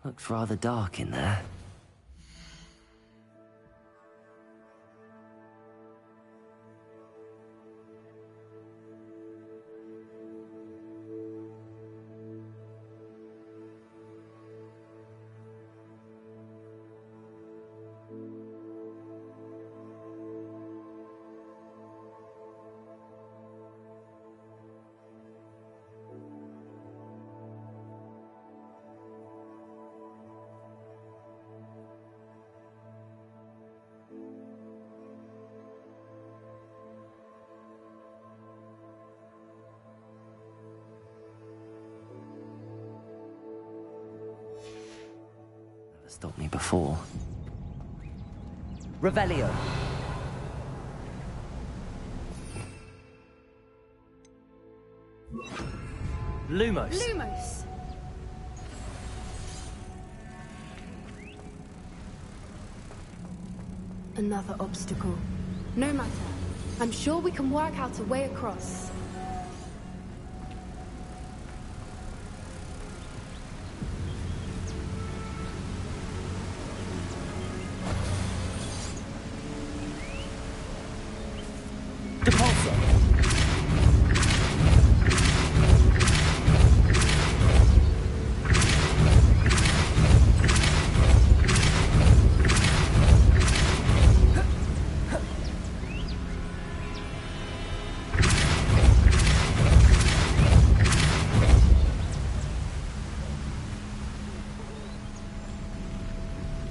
Looks rather dark in there. Stopped me before. Revelio. Lumos. Lumos. Another obstacle. No matter. I'm sure we can work out a way across.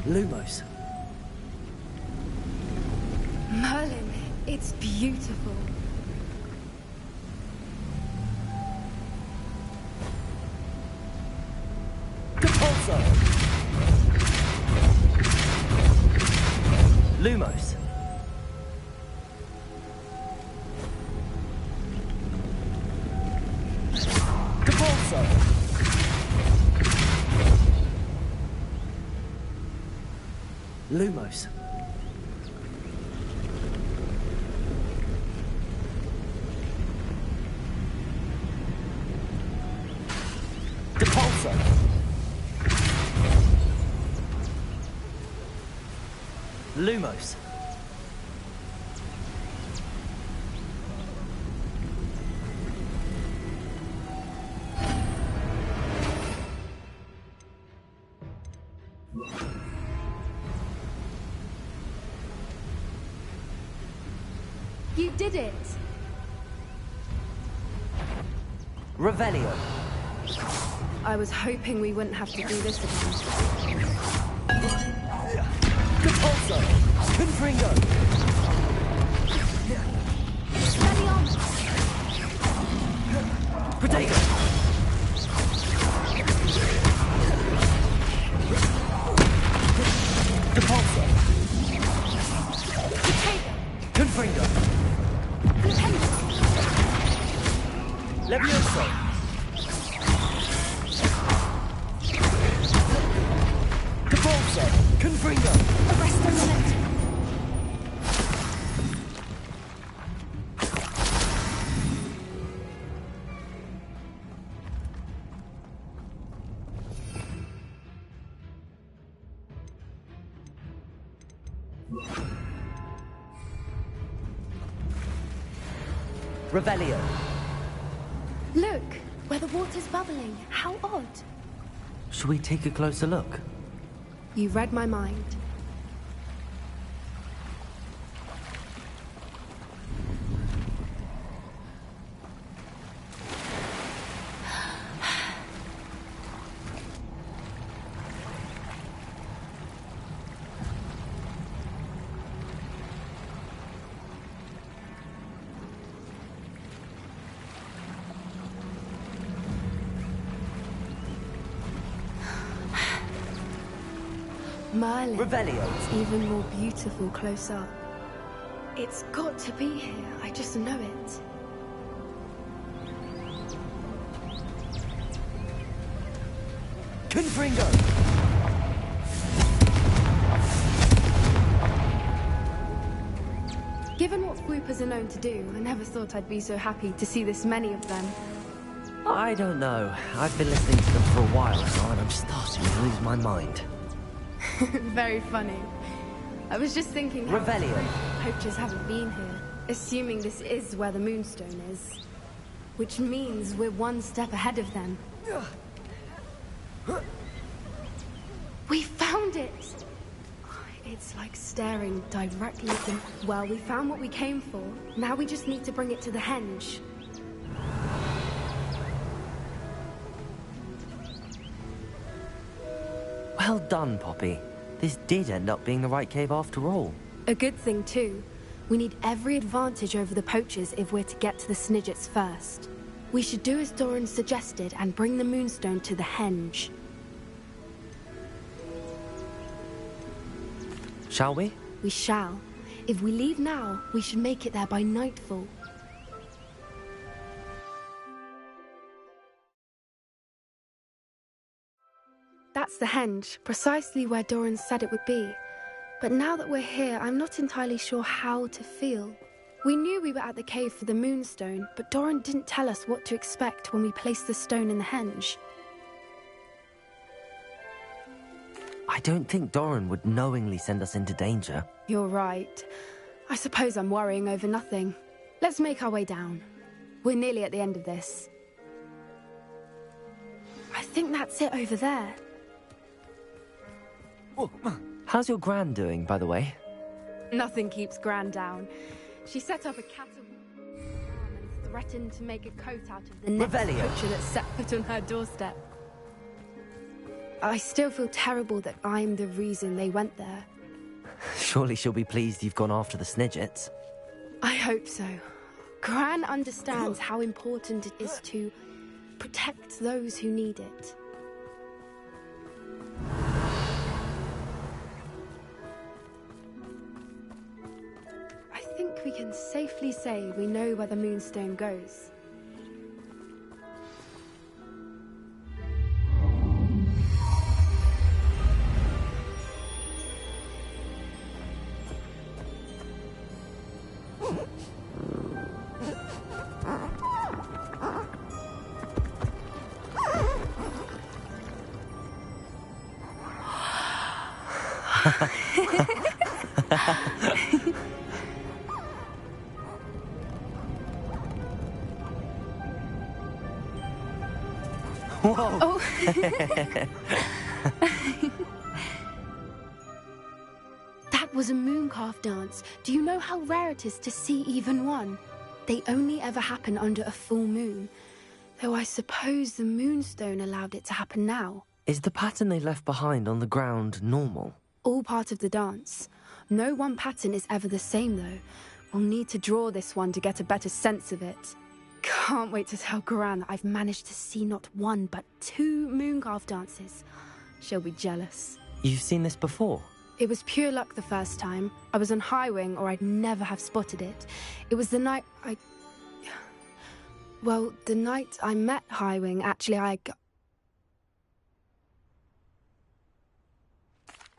Lumos. Merlin, it's beautiful. Depulso. Lumos. Depulso. Lumos. Depulso. Lumos. You did it! Revelio. I was hoping we wouldn't have to do this again. Depulso. Confringo. Steady on! Protego. Depulso. Protego! Confringo. Levioso. Depulso. Confringo. Arresto momentum! Revelio. Look, where the water's bubbling. How odd. Shall we take a closer look? You read my mind. Merlin. Revelio. It's even more beautiful close up. It's got to be here. I just know it. Confringo! Given what swoopers are known to do, I never thought I'd be so happy to see this many of them. I don't know. I've been listening to them for a while now, and I'm starting to lose my mind. Very funny. I was just thinking how Revelio. poachers haven't been here, assuming this is where the Moonstone is. Which means we're one step ahead of them. We found it! It's like staring directly at them. Well, we found what we came for. Now we just need to bring it to the henge. Well done, Poppy. This did end up being the right cave after all. A good thing, too. We need every advantage over the poachers if we're to get to the Snidgets first. We should do as Doran suggested and bring the Moonstone to the henge. Shall we? We shall. If we leave now, we should make it there by nightfall. That's the henge, precisely where Doran said it would be. But now that we're here, I'm not entirely sure how to feel. We knew we were at the cave for the Moonstone, but Doran didn't tell us what to expect when we placed the stone in the henge. I don't think Doran would knowingly send us into danger. You're right. I suppose I'm worrying over nothing. Let's make our way down. We're nearly at the end of this. I think that's it over there. How's your Gran doing, by the way? Nothing keeps Gran down. She set up a cattle farm and threatened to make a coat out of the next Revelio. poacher that set foot on her doorstep. I still feel terrible that I'm the reason they went there. Surely she'll be pleased you've gone after the Snidgets. I hope so. Gran understands how important it is to protect those who need it. I think we can safely say we know where the Moonstone goes. Whoa! Oh. That was a mooncalf dance. Do you know how rare it is to see even one? They only ever happen under a full moon. Though I suppose the Moonstone allowed it to happen now. Is the pattern they left behind on the ground normal? All part of the dance. No one pattern is ever the same, though. We'll need to draw this one to get a better sense of it. Can't wait to tell Gran that I've managed to see not one, but 2 mooncalf dances. She'll be jealous. You've seen this before? It was pure luck the first time. I was on Highwing, or I'd never have spotted it. It was the night Well, the night I met Highwing, actually,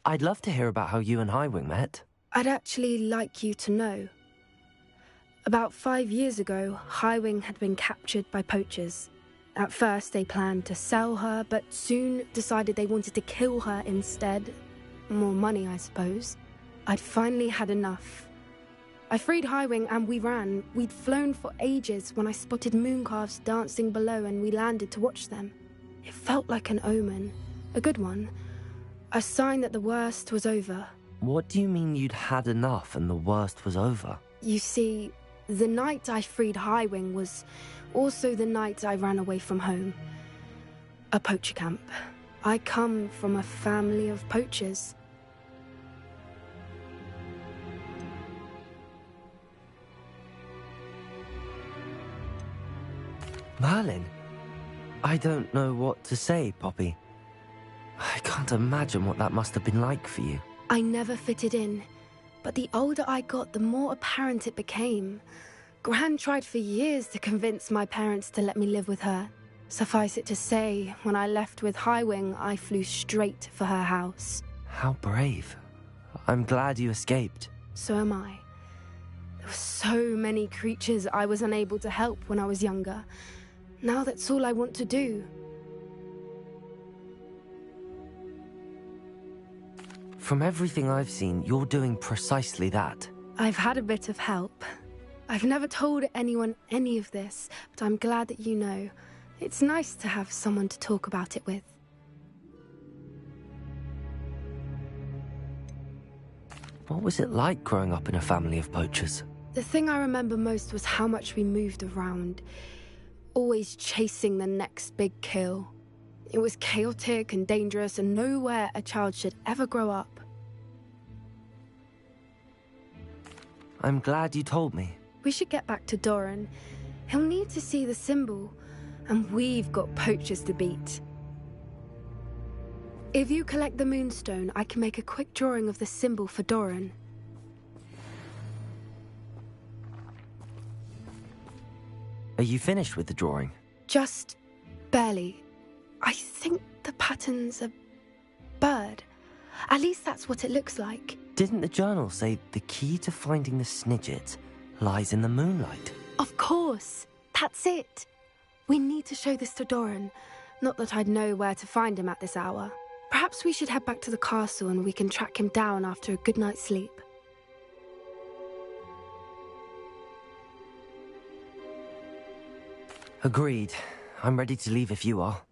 I'd love to hear about how you and Highwing met. I'd actually like you to know. About 5 years ago, Highwing had been captured by poachers. At first, they planned to sell her, but soon decided they wanted to kill her instead. More money, I suppose. I'd finally had enough. I freed Highwing and we ran. We'd flown for ages when I spotted mooncalves dancing below and we landed to watch them. It felt like an omen. A good one. A sign that the worst was over. What do you mean you'd had enough and the worst was over? You see, the night I freed Highwing was also the night I ran away from home. A poacher camp. I come from a family of poachers. Merlin? I don't know what to say, Poppy. I can't imagine what that must have been like for you. I never fitted in, but the older I got, the more apparent it became. Gran tried for years to convince my parents to let me live with her. Suffice it to say, when I left with Highwing, I flew straight for her house. How brave. I'm glad you escaped. So am I. There were so many creatures I was unable to help when I was younger. Now that's all I want to do. From everything I've seen, you're doing precisely that. I've had a bit of help. I've never told anyone any of this, but I'm glad that you know. It's nice to have someone to talk about it with. What was it like growing up in a family of poachers? The thing I remember most was how much we moved around, always chasing the next big kill. It was chaotic and dangerous, and nowhere a child should ever grow up. I'm glad you told me. We should get back to Doran. He'll need to see the symbol, and we've got poachers to beat. If you collect the moonstone, I can make a quick drawing of the symbol for Doran. Are you finished with the drawing? Just barely. I think the pattern's a bird. At least that's what it looks like. Didn't the journal say the key to finding the Snidget lies in the moonlight? Of course. That's it. We need to show this to Doran. Not that I'd know where to find him at this hour. Perhaps we should head back to the castle and we can track him down after a good night's sleep. Agreed. I'm ready to leave if you are.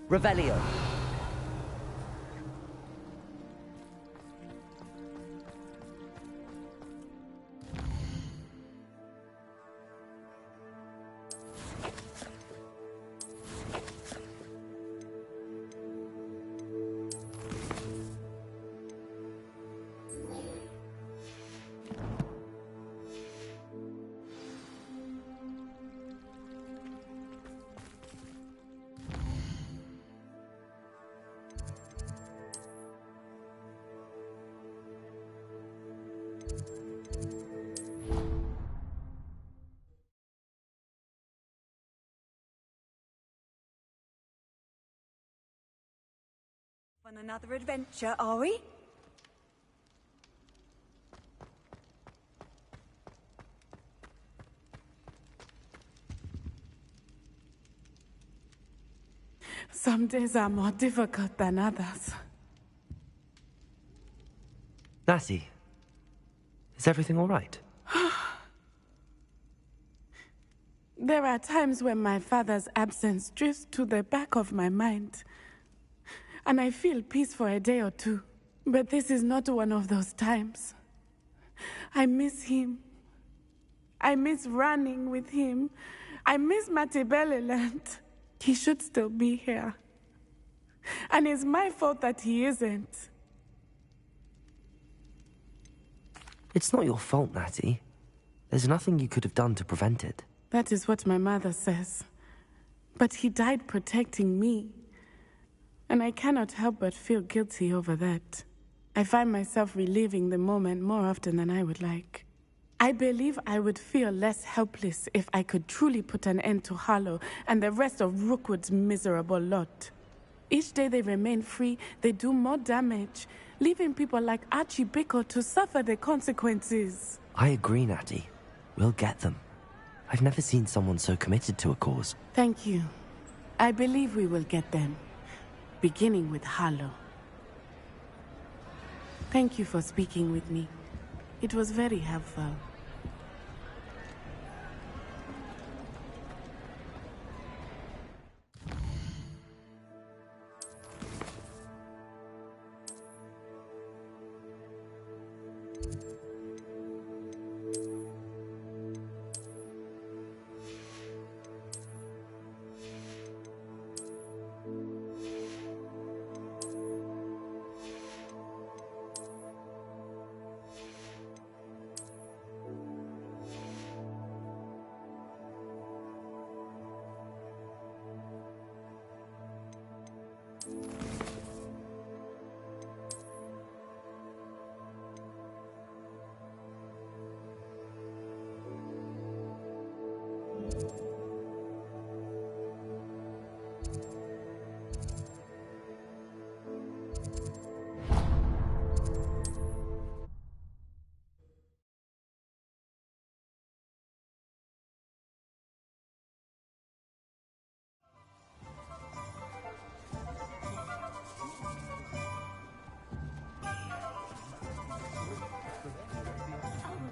Revelio. On another adventure, are we? Some days are more difficult than others. Lassie, is everything all right? There are times when my father's absence drifts to the back of my mind, and I feel peace for a day or two. But this is not one of those times. I miss him. I miss running with him. I miss Matibeleland. He should still be here. And it's my fault that he isn't. It's not your fault, Natty. There's nothing you could have done to prevent it. That is what my mother says. But he died protecting me. And I cannot help but feel guilty over that. I find myself reliving the moment more often than I would like. I believe I would feel less helpless if I could truly put an end to Harlow and the rest of Rookwood's miserable lot. Each day they remain free, they do more damage, leaving people like Archie Bickle to suffer the consequences. I agree, Natty. We'll get them. I've never seen someone so committed to a cause. Thank you. I believe we will get them. beginning with Harlow. Thank you for speaking with me. It was very helpful.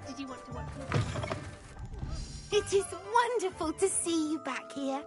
Did you want to watch me? It is wonderful to see you back here.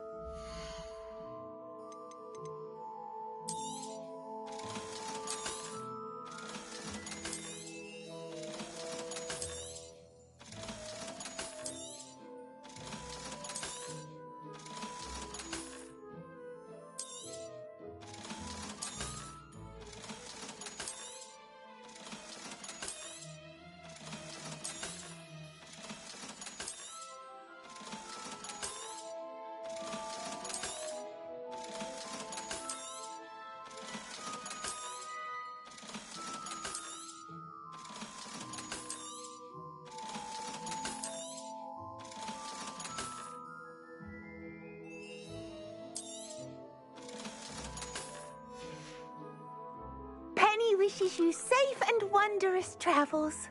Penny wishes you safe and wondrous travels.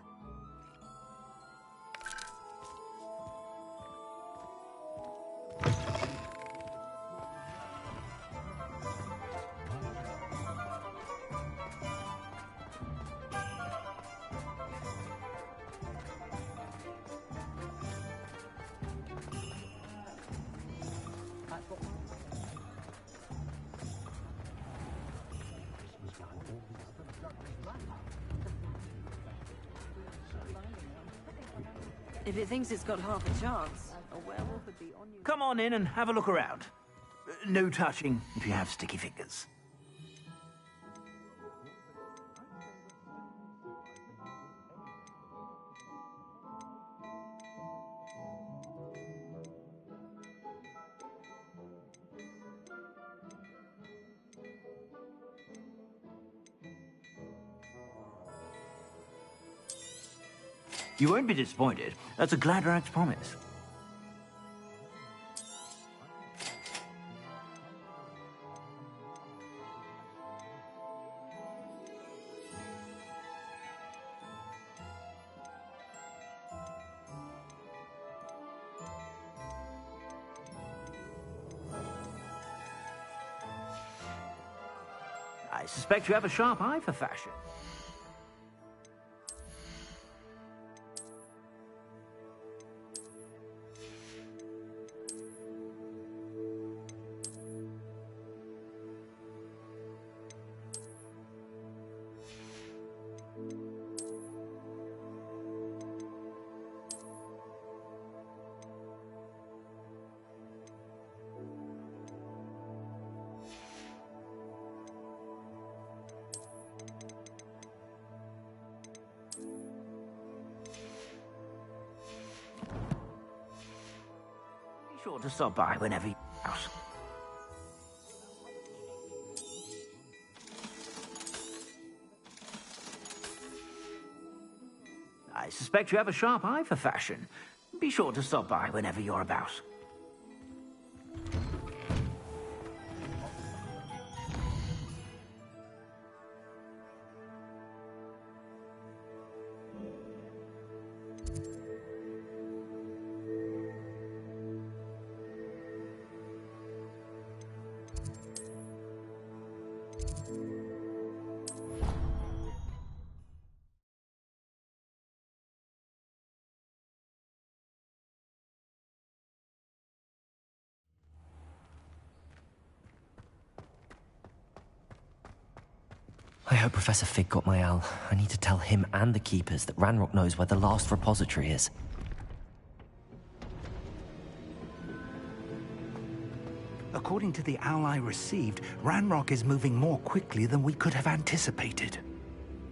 If it thinks it's got half a chance, a werewolf would be on you. Come on in and have a look around. No touching if you have sticky fingers. You won't be disappointed. That's a Gladrak's promise. I suspect you have a sharp eye for fashion. Be sure to stop by whenever you're out. I suspect you have a sharp eye for fashion. Be sure to stop by whenever you're about. I hope Professor Fig got my owl. I need to tell him and the Keepers that Ranrock knows where the last repository is. According to the owl I received, Ranrock is moving more quickly than we could have anticipated.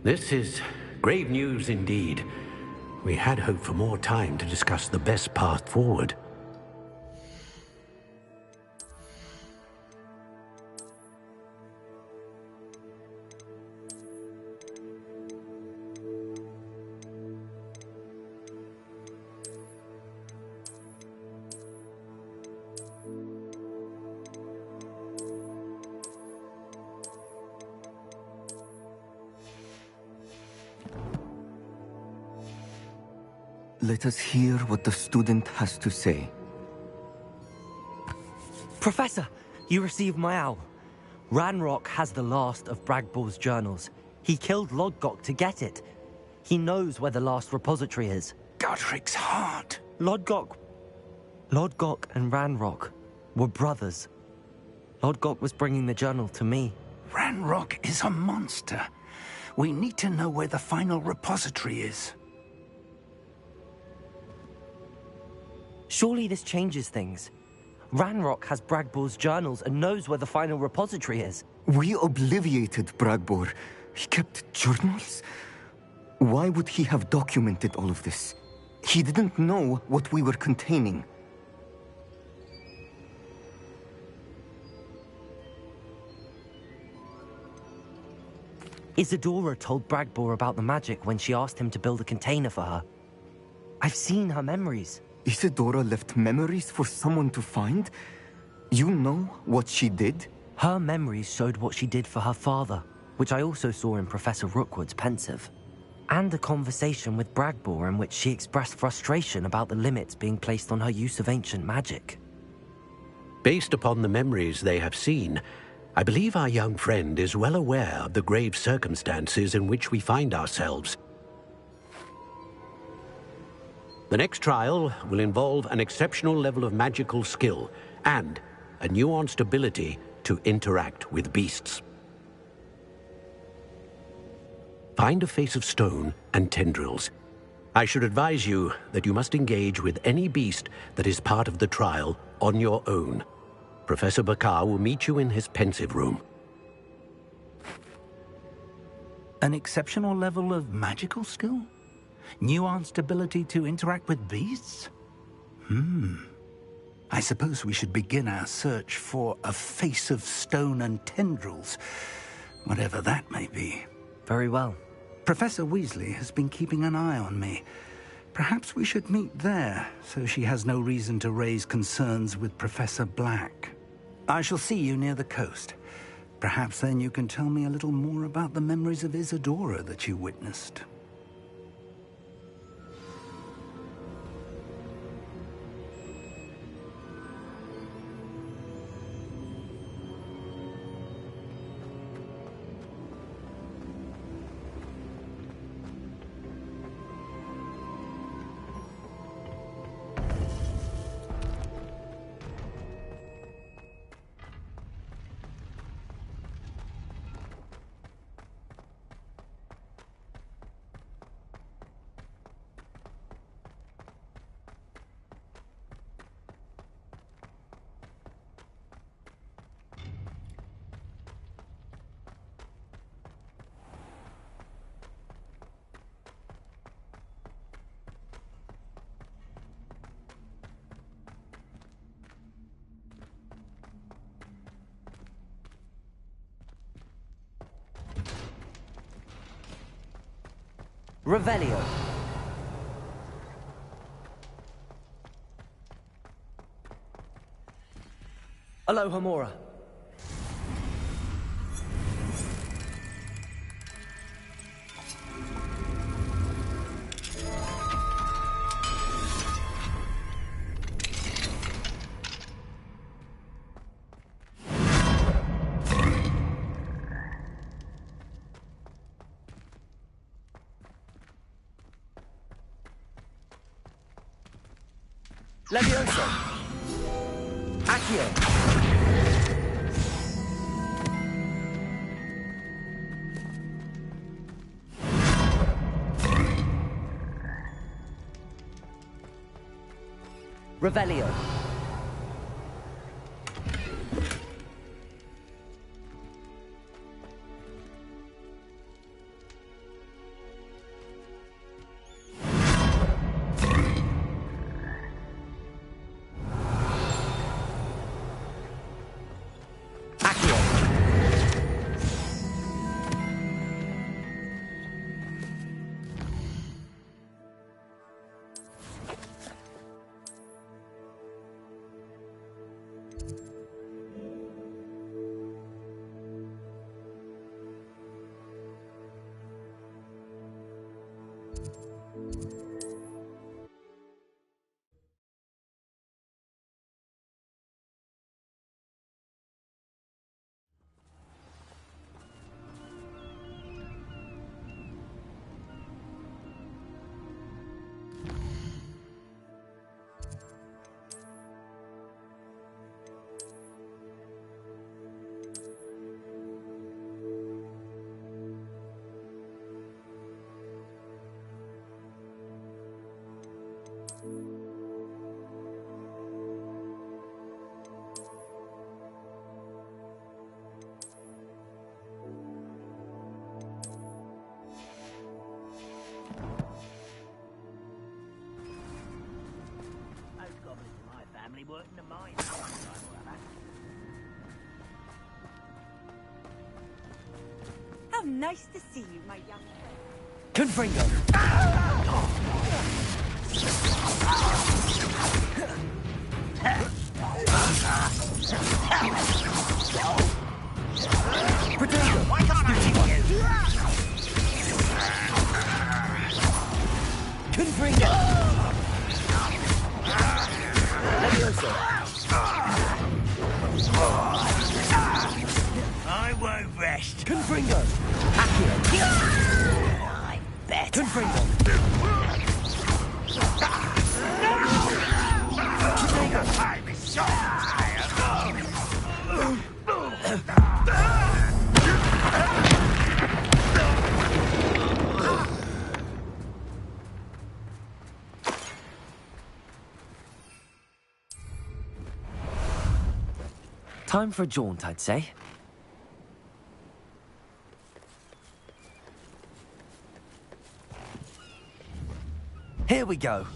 This is grave news indeed. We had hoped for more time to discuss the best path forward. Let us hear what the student has to say. Professor, you received my owl. Ranrock has the last of Bragbor's journals. He killed Lodgok to get it. He knows where the last repository is. Godric's heart. Lodgok and Ranrock were brothers. Lodgok was bringing the journal to me. Ranrock is a monster. We need to know where the final repository is. Surely this changes things. Ranrock has Bragbor's journals and knows where the final repository is. We obliviated Bragbor. He kept journals? Why would he have documented all of this? He didn't know what we were containing. Isadora told Bragbor about the magic when she asked him to build a container for her. I've seen her memories. Isadora left memories for someone to find? You know what she did? Her memories showed what she did for her father, which I also saw in Professor Rookwood's pensive. And a conversation with Bragbor in which she expressed frustration about the limits being placed on her use of ancient magic. Based upon the memories they have seen, I believe our young friend is well aware of the grave circumstances in which we find ourselves. The next trial will involve an exceptional level of magical skill and a nuanced ability to interact with beasts. Find a face of stone and tendrils. I should advise you that you must engage with any beast that is part of the trial on your own. Professor Bakar will meet you in his pensive room. An exceptional level of magical skill? Nuanced ability to interact with beasts? I suppose we should begin our search for a face of stone and tendrils, whatever that may be. Very well. Professor Weasley has been keeping an eye on me. Perhaps we should meet there, so she has no reason to raise concerns with Professor Black. I shall see you near the coast. Perhaps then you can tell me a little more about the memories of Isadora that you witnessed. Revelio. Aloha Mora. Levioso! Accio! Revelio! How nice to see you, my young friend. Confringo! Protego! Why can't I hit you? Confringo! Levioso! I won't rest. Confringo! Accio! I bet. Confringo! Time for a jaunt, I'd say. Here we go.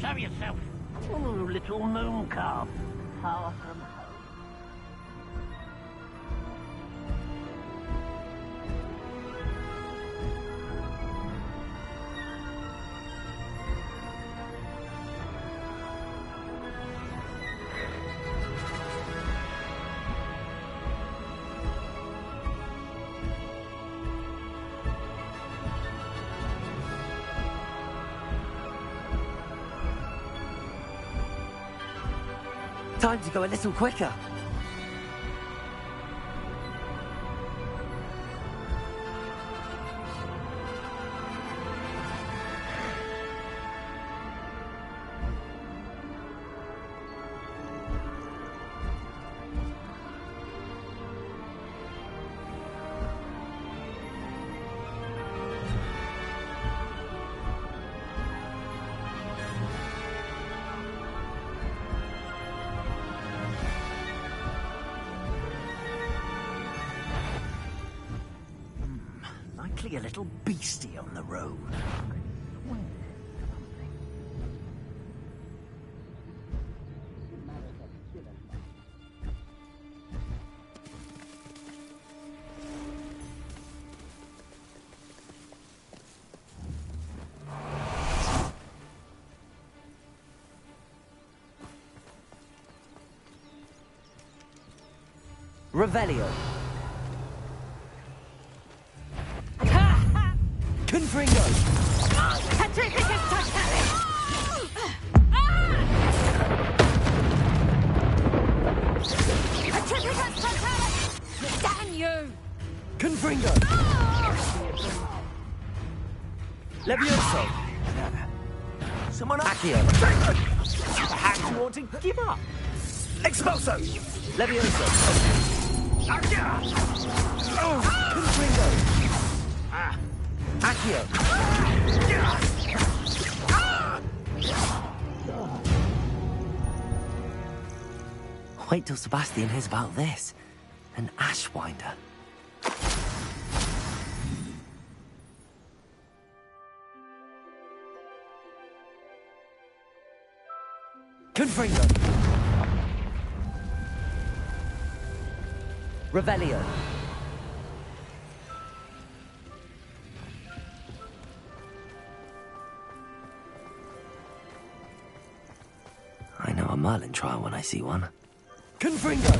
Show yourself. Ooh, little moon calf. Far from home. Time to go a little quicker. Likely a little beastie on the road. Revelio. Confringo. Damn you! Confringo! Levioso! Someone Accio! Perhaps you want to give up. Expulso! Levioso! Confringo! Accio! Wait till Sebastian hears about this. An Ashwinder. Confringo! Revelio! I know a Merlin trial when I see one. Confringo!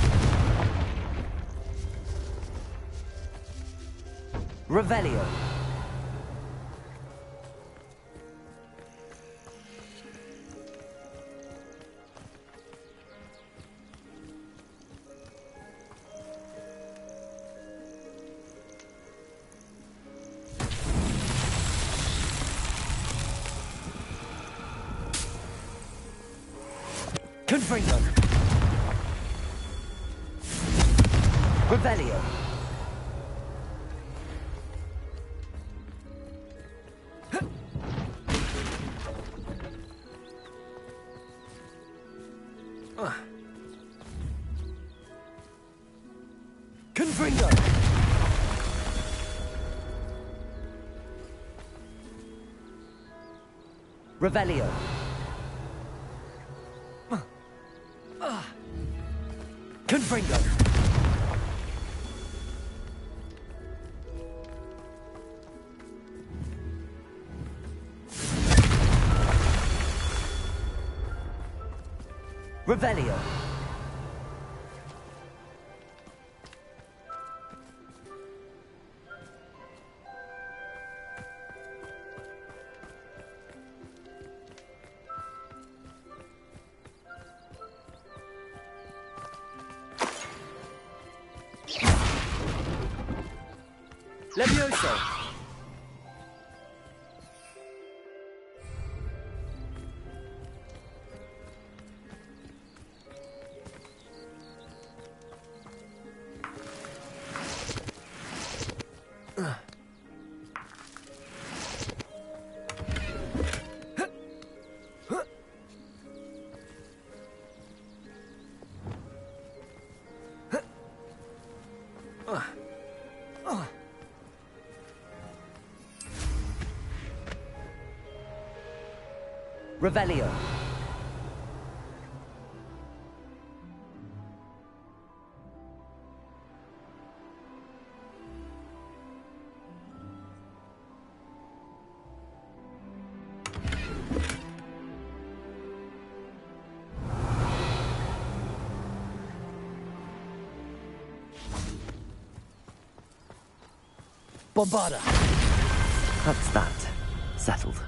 Revelio! Confringo! Revelio! Confringo! Revelio! Confringo! Revelio! Levioso! Revelio! Bombarda! That's that. Settled.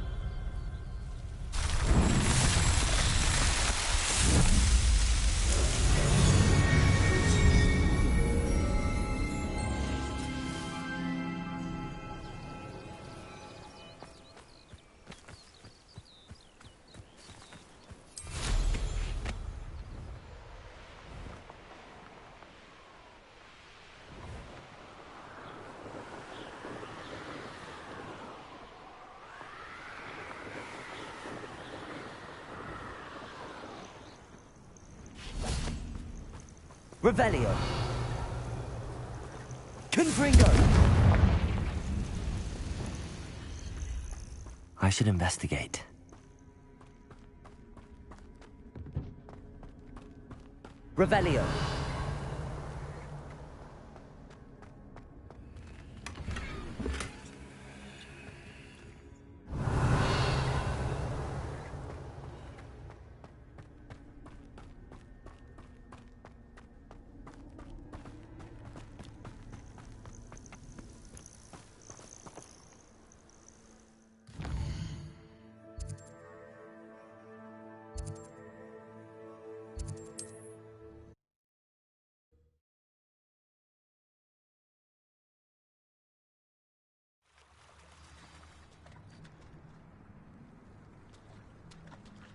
Revelio! Confringo! I should investigate. Revelio!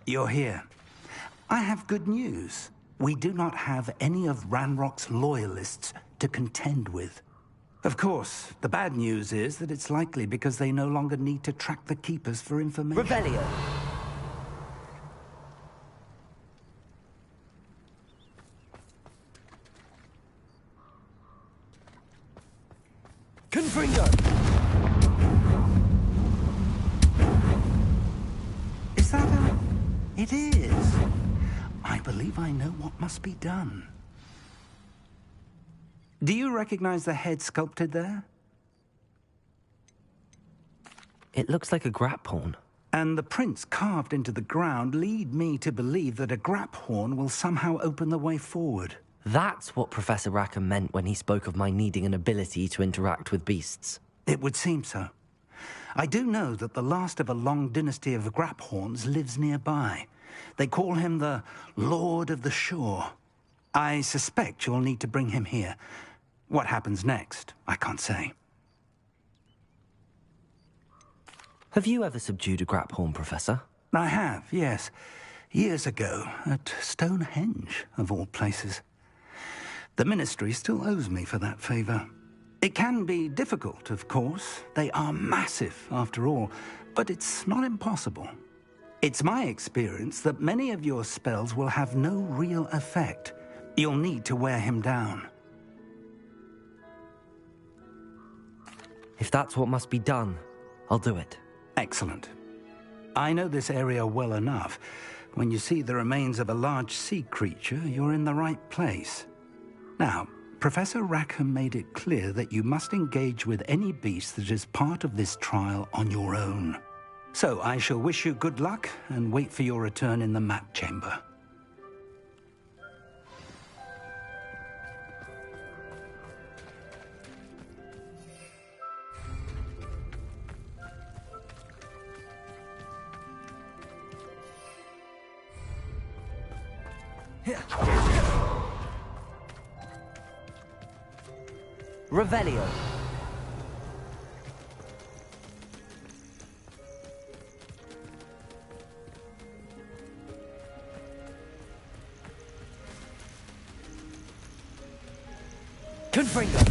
You're here. I have good news. We do not have any of Ranrock's loyalists to contend with. Of course, the bad news is that it's likely because they no longer need to track the Keepers for information. Revelio. Confringo! Is that a... It is. I believe I know what must be done. Do you recognize the head sculpted there? It looks like a graphorn. And the prints carved into the ground lead me to believe that a graphorn will somehow open the way forward. That's what Professor Rackham meant when he spoke of my needing an ability to interact with beasts. It would seem so. I do know that the last of a long dynasty of graphorns lives nearby. They call him the Lord of the Shore. I suspect you'll need to bring him here. What happens next, I can't say. Have you ever subdued a graphorn, Professor? I have, yes. Years ago, at Stonehenge, of all places. The Ministry still owes me for that favor. It can be difficult, of course. They are massive, after all, but it's not impossible. It's my experience that many of your spells will have no real effect. You'll need to wear him down. If that's what must be done, I'll do it. Excellent. I know this area well enough. When you see the remains of a large sea creature, you're in the right place. Now, Professor Rackham made it clear that you must engage with any beast that is part of this trial on your own. So I shall wish you good luck and wait for your return in the map chamber. Revelio. Confringo.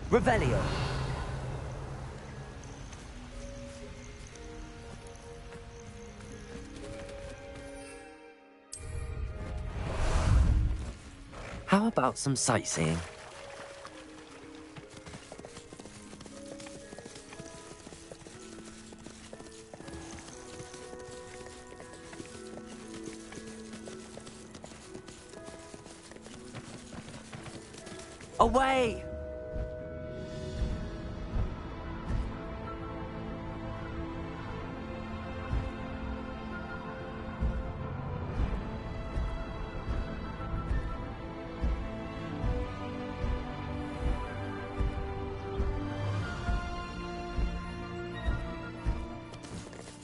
Revelio. How about some sightseeing? Away!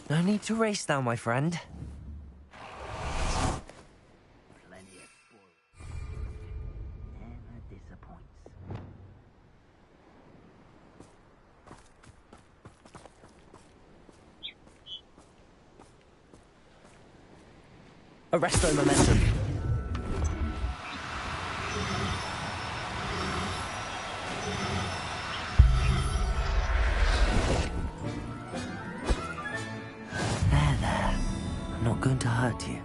No need to race now, my friend. Plenty of spoil. Never disappoints. Arresto momentum. There. I'm not going to hurt you.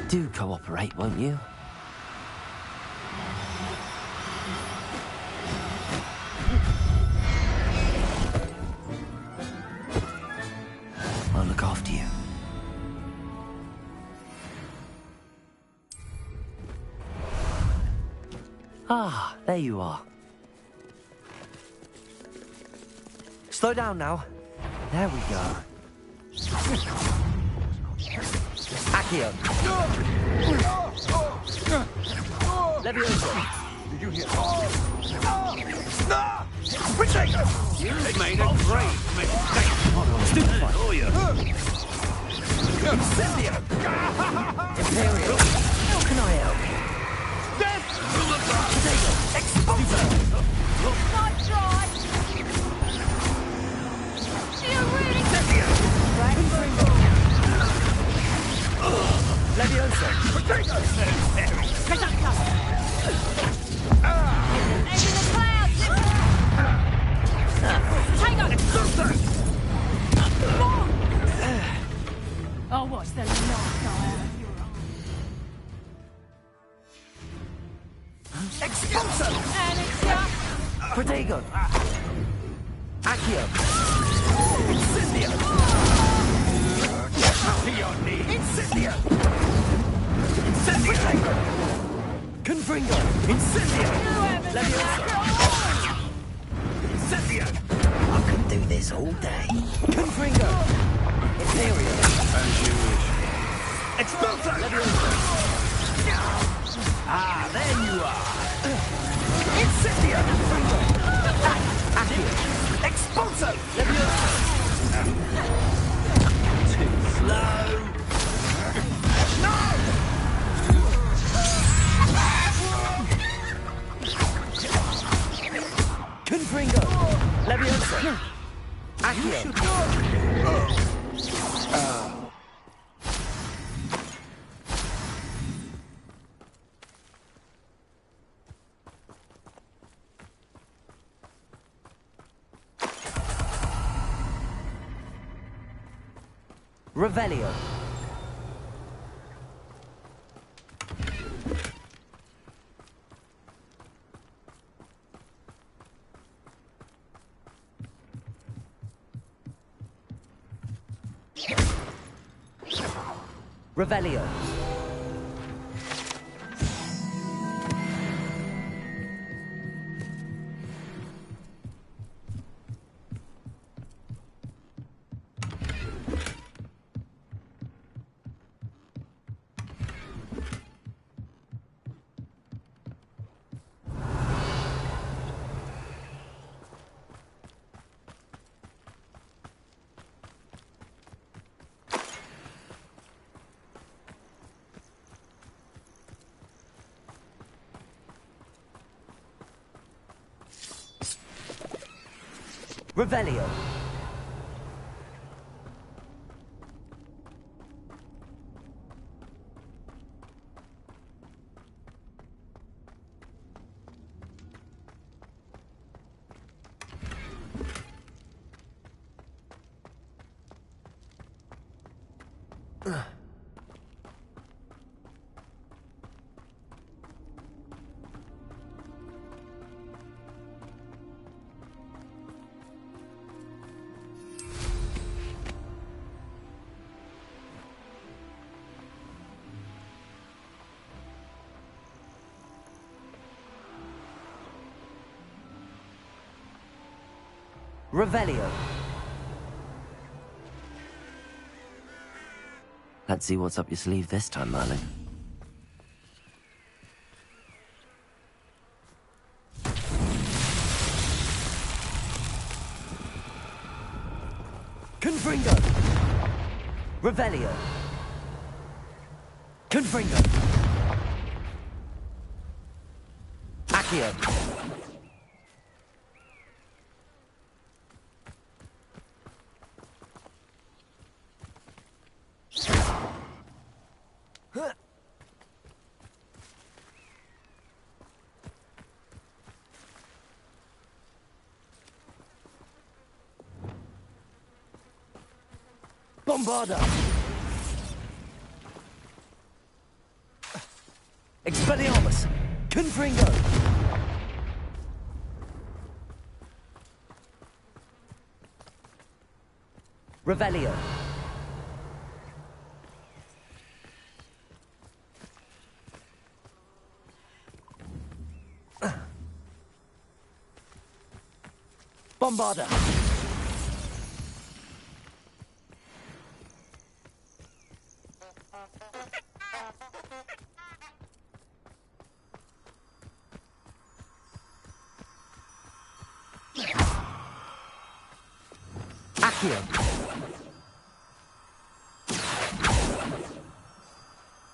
Do cooperate, won't you? I'll look after you. Ah, there you are. Slow down now. There we go. Accio. Levioso. Did you hear? Retake! You made a great mistake. Stupefy. Oh, yeah. Incendio. Imperial. How can I help? Death! Potato. Oh, what's the last guy? Expulso! Protego! Accio! Incendio! To your knee! Incendio! Incendio! Confringo! Incendio! Leviosa! Incendio! I can do this all day. Confringo! Imperial! As you wish. Expulso! Leviosa! Ah, there you are! Incendio! Accio! Expulso! Leviosa! Too slow! No! Confringo! Leviosa! Accio! Revelio. Revelio. Revelio. Revelio. Let's see what's up your sleeve this time, Merlin. Confringo! Revelio! Confringo! Accio! Bombarda! Expelliarmus! Confringo! Revelio! Bombarda! Accio!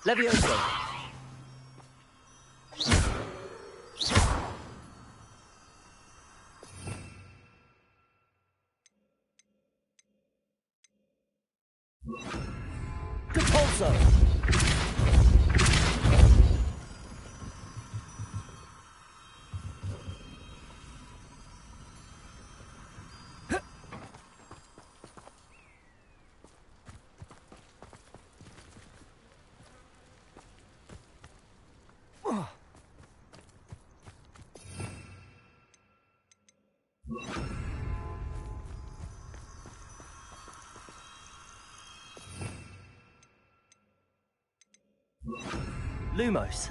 Levioso! Depulso! Lumos.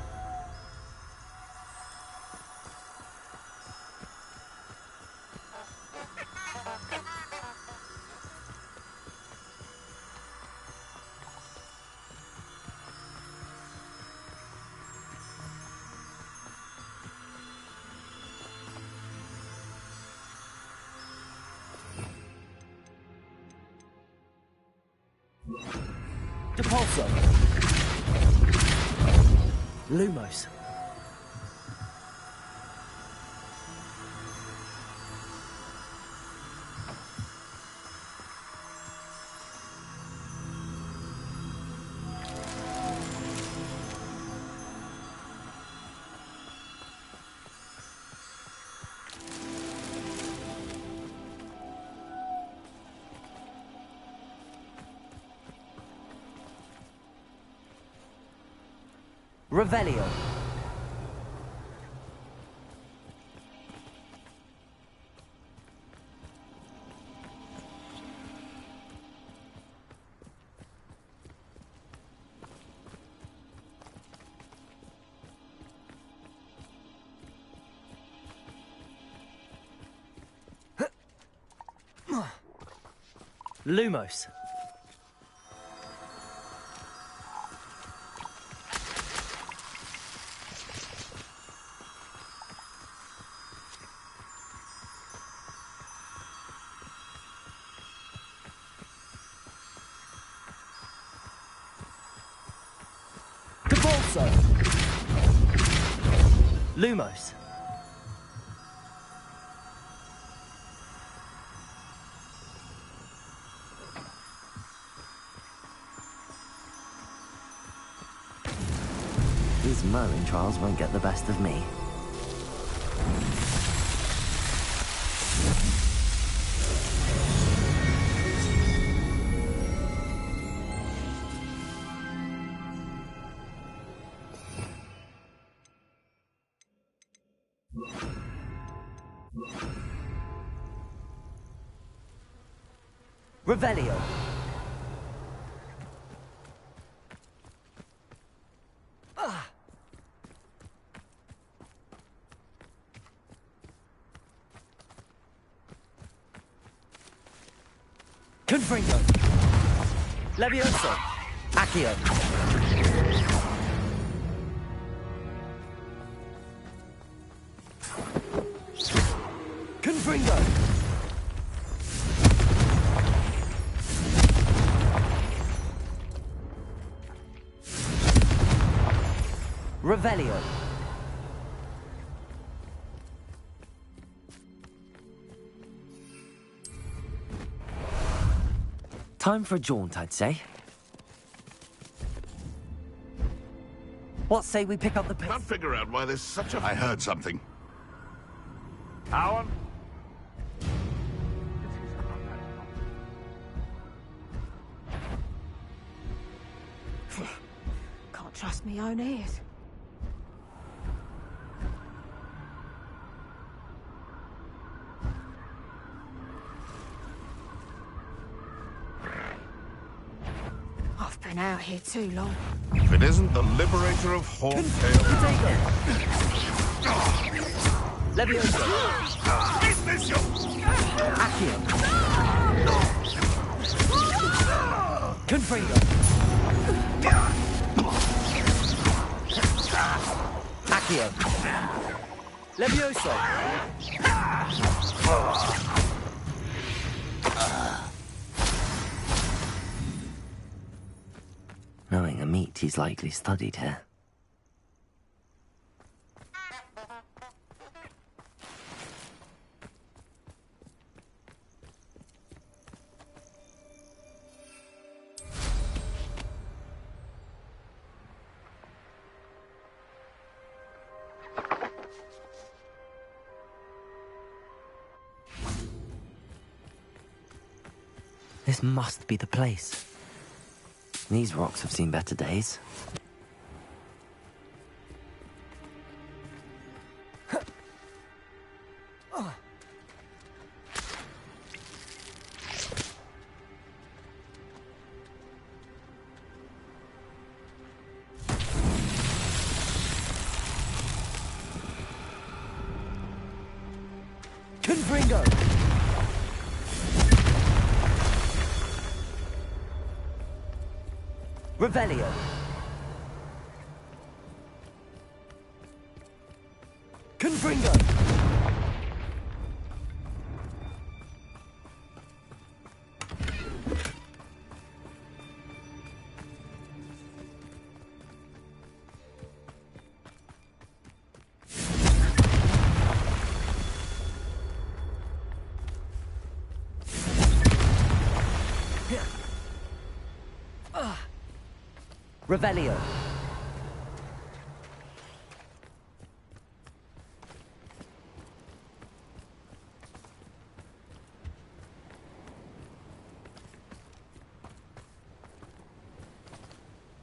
Depulso. Lumos. Revelio. Lumos. Depulso. Lumos. These Merlin trials won't get the best of me. Revelio. Confringo. Levioso. Accio. Confringo. Revelio. Time for a jaunt, I'd say. What say we pick up the pace? Can't figure out why there's such a... I heard something. Alan? Can't trust me own ears. I've been out here too long. If it isn't the liberator of Horntail... Levioso. Is this your... Accio. Confringo. Accio. Levioso. Knowing a meat he's likely studied here. This must be the place. These rocks have seen better days. Confringo! Revelio! Confringo! Revelio.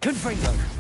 Confringo.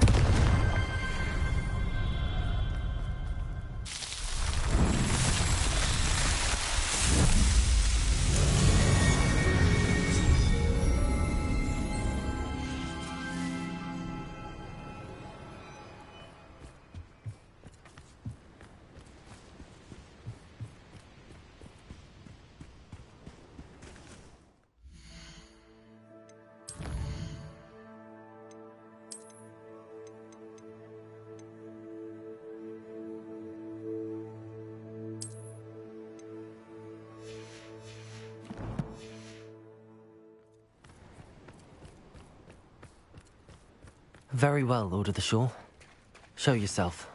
Very well, Lord of the Shore. Show yourself.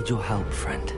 need your help, friend.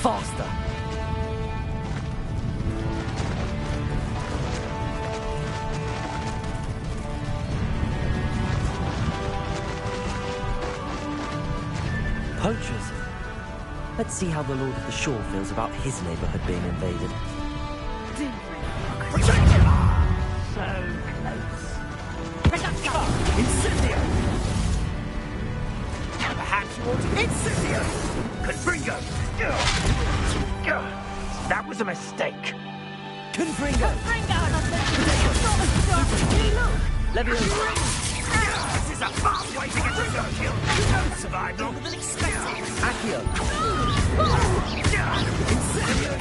Faster! Poachers? Let's see how the Lord of the Shore feels about his neighborhood being invaded. So close. Incendio! Perhaps you want to... Incendio! Confringo! That was a mistake. Confringo! Leviosa! This is a fast way to get rid of kill. You don't survive longer than expected. Accio! Incendio!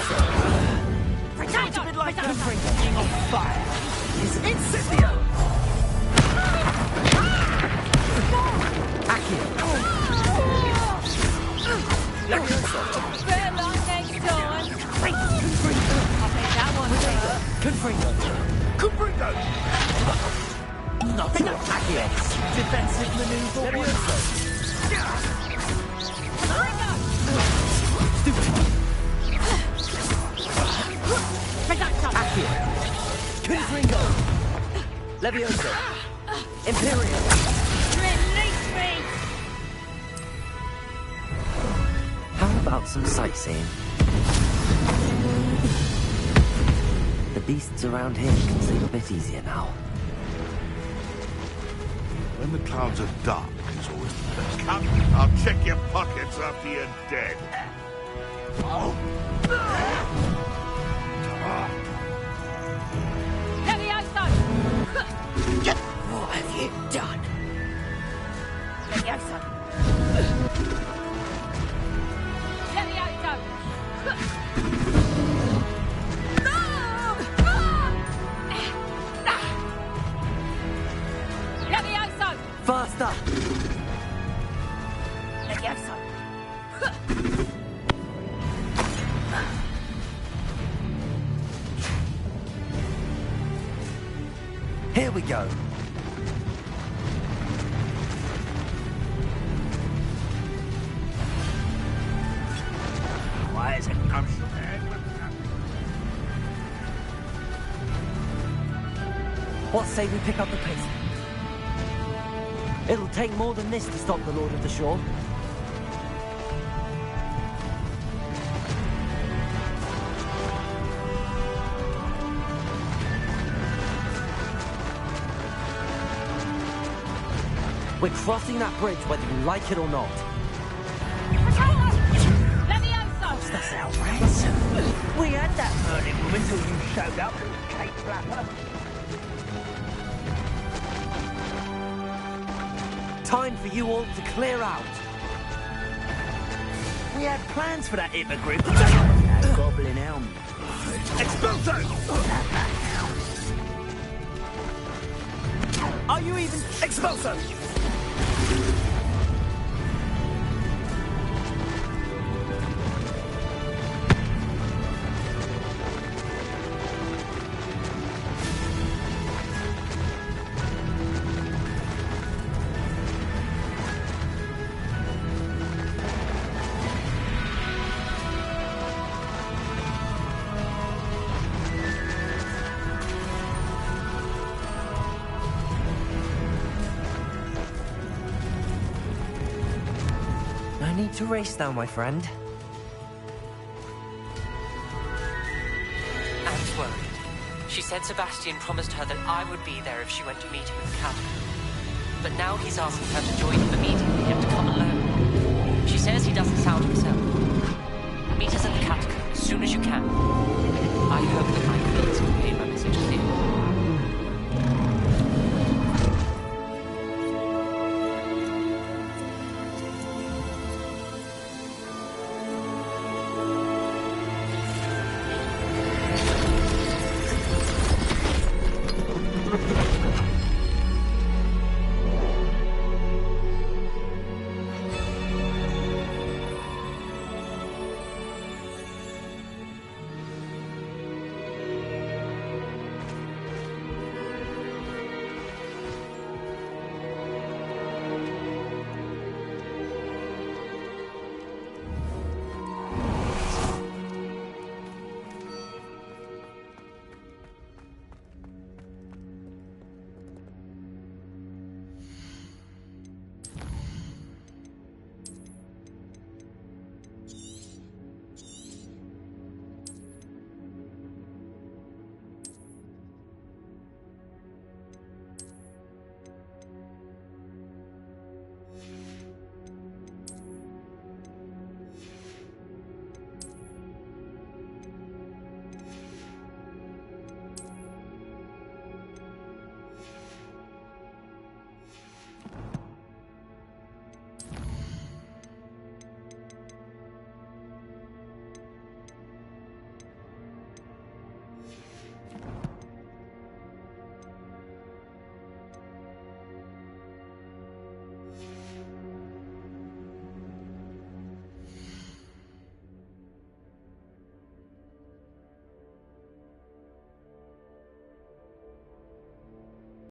Sounds a bit like Confringo being on fire. Incendio! Accio! Leviosa! Fair line next time. I'll take that one, sir. Confringo! Confringo! Not enough Accio! Defensive maneuver. Leviosa! Stupid! Accio! Confringo! Leviosa! Imperial! Release me! How about some sightseeing? The beasts around here can sleep a bit easier now. When the clouds are dark, it's always the best. Come, I'll check your pockets after you're dead. Levioso! What have you done? Levioso! Levioso! Levioso! Faster! Levioso! Here we go. Why is it come so bad? What say we pick up the pace? It'll take more than this to stop the Lord of the Shore. We're crossing that bridge whether you like it or not. Levioso! That's our ransom. We had that Merlin woman till you showed up, Kate Flapper. Time for you all to clear out. We had plans for that hippogriff. Goblin Elm. Expulso! Are you even... Expulso! No need to race now, my friend. Anne's worried. She said Sebastian promised her that I would be there if she went to meet him in the cabin. But now he's asking her to join him, but needing him to come alone. She says he doesn't sound himself. Meet us at the catacomb as soon as you can. I hope that my ability to convey my message clearly.